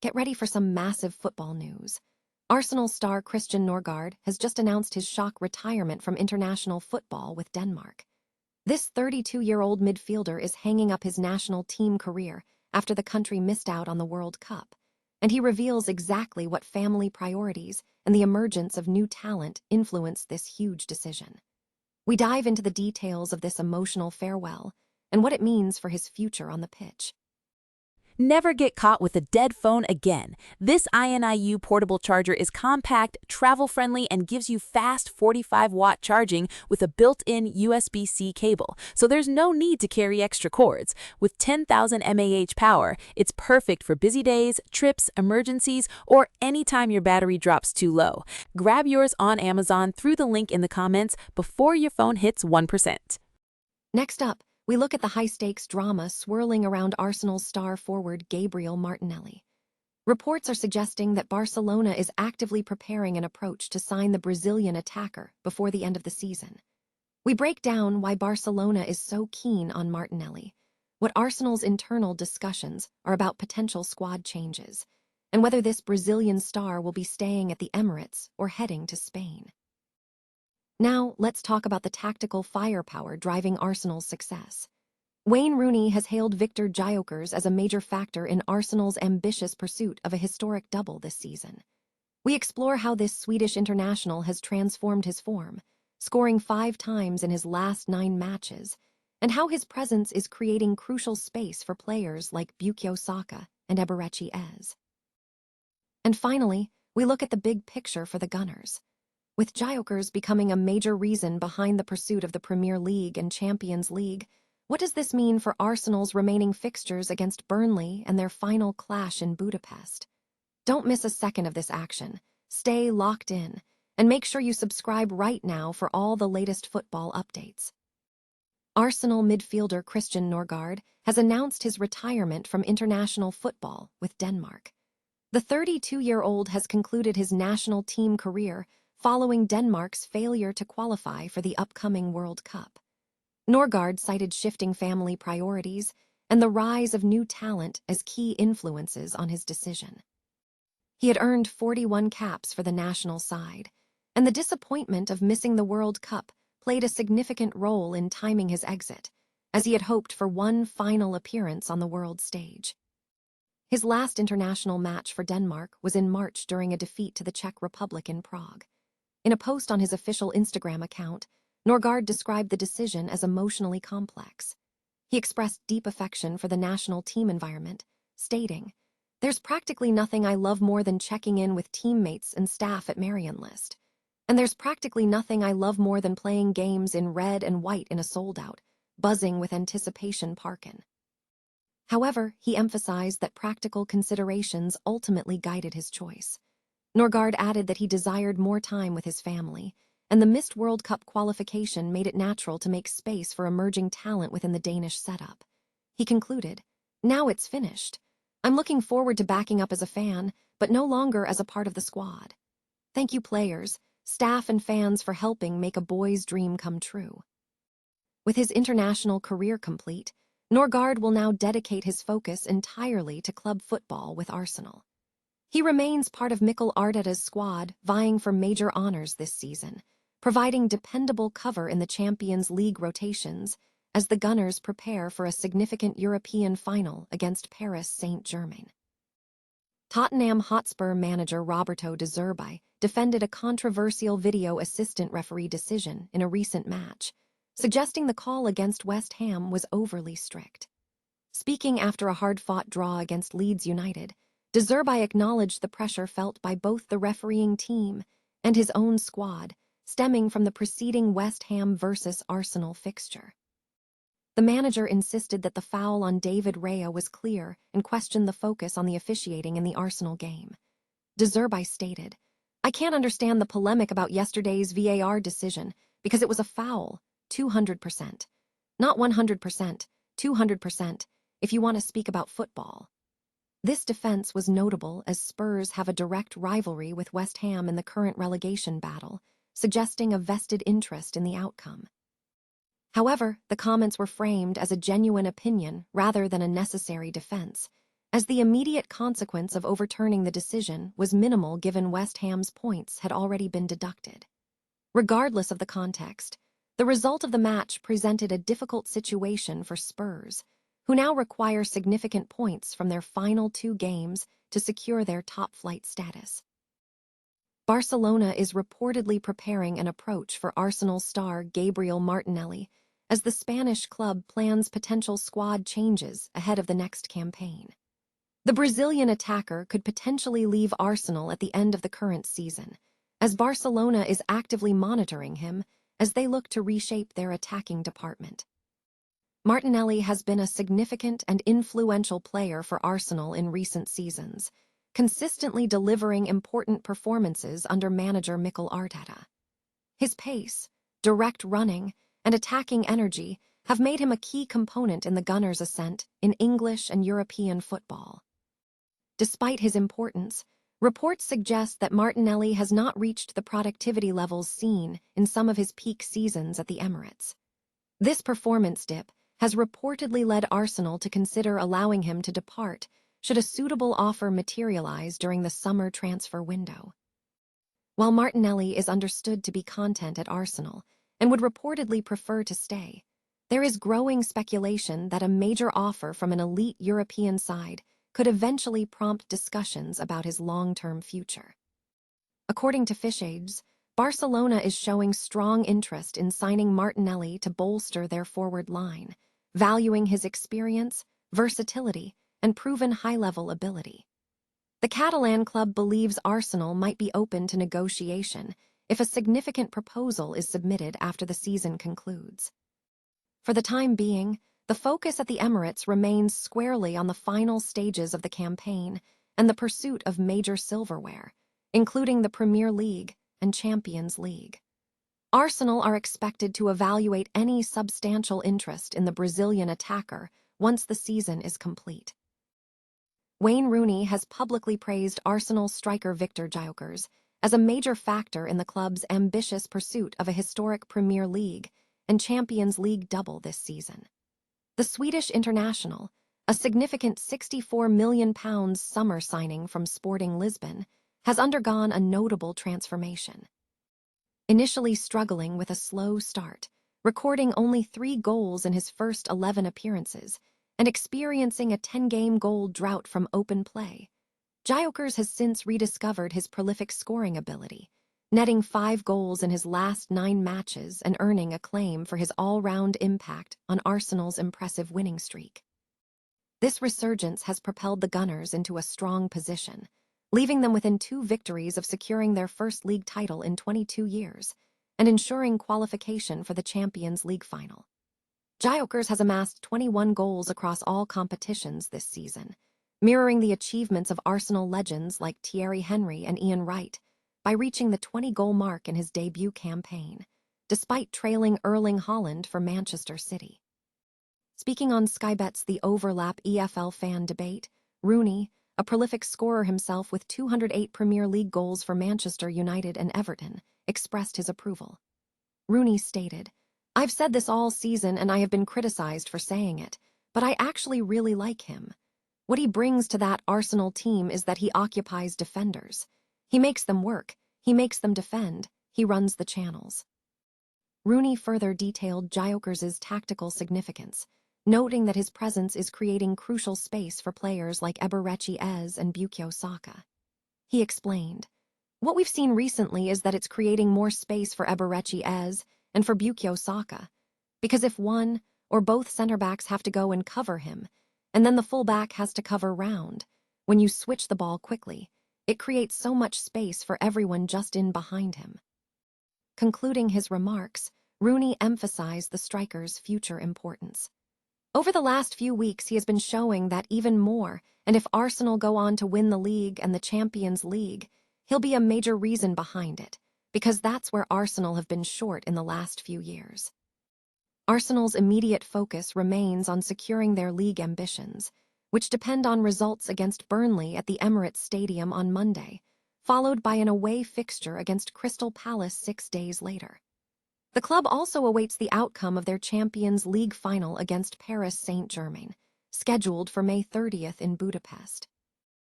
Get ready for some massive football news. Arsenal star Christian Norgaard has just announced his shock retirement from international football with Denmark. This 32-year-old midfielder is hanging up his national team career after the country missed out on the World Cup, and he reveals exactly what family priorities and the emergence of new talent influenced this huge decision. We dive into the details of this emotional farewell and what it means for his future on the pitch. Never get caught with a dead phone again. This INIU portable charger is compact, travel-friendly, and gives you fast 45-watt charging with a built-in USB-C cable, so there's no need to carry extra cords. With 10,000 mAh power, it's perfect for busy days, trips, emergencies, or anytime your battery drops too low. Grab yours on Amazon through the link in the comments before your phone hits 1%. Next up, we look at the high-stakes drama swirling around Arsenal's star forward Gabriel Martinelli. Reports are suggesting that Barcelona is actively preparing an approach to sign the Brazilian attacker before the end of the season. We break down why Barcelona is so keen on Martinelli, what Arsenal's internal discussions are about potential squad changes, and whether this Brazilian star will be staying at the Emirates or heading to Spain. Now, let's talk about the tactical firepower driving Arsenal's success. Wayne Rooney has hailed Viktor Gyokeres as a major factor in Arsenal's ambitious pursuit of a historic double this season. We explore how this Swedish international has transformed his form, scoring 5 times in his last 9 matches, and how his presence is creating crucial space for players like Bukayo Saka and Eberechi Eze. And finally, we look at the big picture for the Gunners. With Gyokeres becoming a major reason behind the pursuit of the Premier League and Champions League, what does this mean for Arsenal's remaining fixtures against Burnley and their final clash in Budapest? Don't miss a second of this action. Stay locked in, and make sure you subscribe right now for all the latest football updates. Arsenal midfielder Christian Norgaard has announced his retirement from international football with Denmark. The 32-year-old has concluded his national team career following Denmark's failure to qualify for the upcoming World Cup. Norgaard cited shifting family priorities and the rise of new talent as key influences on his decision. He had earned 41 caps for the national side, and the disappointment of missing the World Cup played a significant role in timing his exit, as he had hoped for one final appearance on the world stage. His last international match for Denmark was in March during a defeat to the Czech Republic in Prague. In a post on his official Instagram account, Norgaard described the decision as emotionally complex. He expressed deep affection for the national team environment, stating, "There's practically nothing I love more than checking in with teammates and staff at Marienlyst. And there's practically nothing I love more than playing games in red and white in a sold-out, buzzing with anticipation parkin." However, he emphasized that practical considerations ultimately guided his choice. Norgaard added that he desired more time with his family, and the missed World Cup qualification made it natural to make space for emerging talent within the Danish setup. He concluded, "Now it's finished. I'm looking forward to backing up as a fan, but no longer as a part of the squad. Thank you players, staff and fans for helping make a boy's dream come true." With his international career complete, Norgaard will now dedicate his focus entirely to club football with Arsenal. He remains part of Mikel Arteta's squad, vying for major honors this season, providing dependable cover in the Champions League rotations as the Gunners prepare for a significant European final against Paris Saint-Germain. Tottenham Hotspur manager Roberto De Zerbi defended a controversial video assistant referee decision in a recent match, suggesting the call against West Ham was overly strict. Speaking after a hard-fought draw against Leeds United, De Zerbi acknowledged the pressure felt by both the refereeing team and his own squad, stemming from the preceding West Ham versus Arsenal fixture. The manager insisted that the foul on David Raya was clear and questioned the focus on the officiating in the Arsenal game. De Zerbi stated, "I can't understand the polemic about yesterday's VAR decision because it was a foul, 200%. Not 100%, 200%, if you want to speak about football." This defense was notable as Spurs have a direct rivalry with West Ham in the current relegation battle, suggesting a vested interest in the outcome. However, the comments were framed as a genuine opinion rather than a necessary defense, as the immediate consequence of overturning the decision was minimal given West Ham's points had already been deducted. Regardless of the context, the result of the match presented a difficult situation for Spurs, who now require significant points from their final 2 games to secure their top-flight status. Barcelona is reportedly preparing an approach for Arsenal star Gabriel Martinelli as the Spanish club plans potential squad changes ahead of the next campaign. The Brazilian attacker could potentially leave Arsenal at the end of the current season, as Barcelona is actively monitoring him as they look to reshape their attacking department. Martinelli has been a significant and influential player for Arsenal in recent seasons, consistently delivering important performances under manager Mikel Arteta. His pace, direct running, and attacking energy have made him a key component in the Gunners' ascent in English and European football. Despite his importance, reports suggest that Martinelli has not reached the productivity levels seen in some of his peak seasons at the Emirates. This performance dip has reportedly led Arsenal to consider allowing him to depart should a suitable offer materialize during the summer transfer window. While Martinelli is understood to be content at Arsenal and would reportedly prefer to stay, there is growing speculation that a major offer from an elite European side could eventually prompt discussions about his long-term future. According to FishAges, Barcelona is showing strong interest in signing Martinelli to bolster their forward line, valuing his experience, versatility, and proven high-level ability. The Catalan club believes Arsenal might be open to negotiation if a significant proposal is submitted after the season concludes. For the time being, the focus at the Emirates remains squarely on the final stages of the campaign and the pursuit of major silverware, including the Premier League and Champions League. Arsenal are expected to evaluate any substantial interest in the Brazilian attacker once the season is complete. Wayne Rooney has publicly praised Arsenal striker Viktor Gyokeres as a major factor in the club's ambitious pursuit of a historic Premier League and Champions League double this season. The Swedish international, a significant £64 million summer signing from Sporting Lisbon, has undergone a notable transformation. Initially struggling with a slow start, recording only 3 goals in his first 11 appearances, and experiencing a 10-game goal drought from open play, Gyokeres has since rediscovered his prolific scoring ability, netting 5 goals in his last 9 matches and earning acclaim for his all-round impact on Arsenal's impressive winning streak. This resurgence has propelled the Gunners into a strong position, leaving them within 2 victories of securing their first league title in 22 years and ensuring qualification for the Champions League final. Gyokeres has amassed 21 goals across all competitions this season, mirroring the achievements of Arsenal legends like Thierry Henry and Ian Wright, by reaching the 20-goal mark in his debut campaign, despite trailing Erling Haaland for Manchester City. Speaking on Sky Bet's The Overlap EFL fan debate, Rooney, a prolific scorer himself with 208 Premier League goals for Manchester United and Everton, expressed his approval. Rooney stated, "I've said this all season and I have been criticized for saying it, but I actually really like him. What he brings to that Arsenal team is that he occupies defenders. He makes them work, he makes them defend, he runs the channels." Rooney further detailed Gyokeres' tactical significance, noting that his presence is creating crucial space for players like Eberechi Eze and Bukayo Saka. He explained, "What we've seen recently is that it's creating more space for Eberechi Eze and for Bukayo Saka, because if one or both center-backs have to go and cover him, and then the full-back has to cover round, when you switch the ball quickly, it creates so much space for everyone just in behind him." Concluding his remarks, Rooney emphasized the striker's future importance. "Over the last few weeks, he has been showing that even more, and if Arsenal go on to win the league and the Champions League, he'll be a major reason behind it, because that's where Arsenal have been short in the last few years." Arsenal's immediate focus remains on securing their league ambitions, which depend on results against Burnley at the Emirates Stadium on Monday, followed by an away fixture against Crystal Palace 6 days later. The club also awaits the outcome of their Champions League final against Paris Saint-Germain, scheduled for May 30th in Budapest.